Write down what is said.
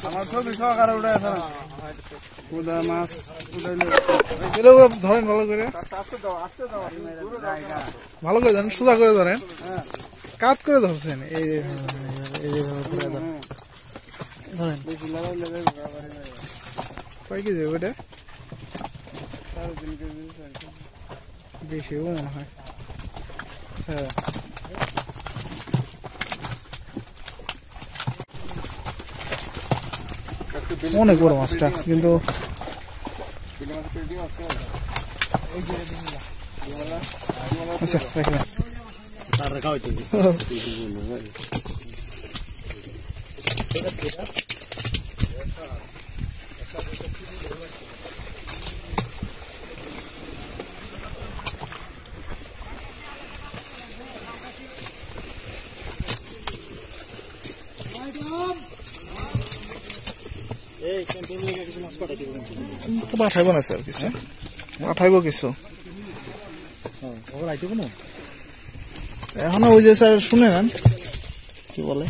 আমার তো বিষয় কারো উড়ে আছে না কোদা মাছ উড়াইলে এগুলো ধরেন ভালো করে আস্তে দাও ভালো করে ধরেন সোজা করে ধরেন কাট করে ধরছেন এই ধরেন কয় কেজি ওটা বেশি মনে হয় অনেক বড় মাছটা কিন্তু আচ্ছা পাঠাইব না স্যার কিছু পাঠাইব কিছু এখনো ওই যে স্যার শুনে নেন কি বলে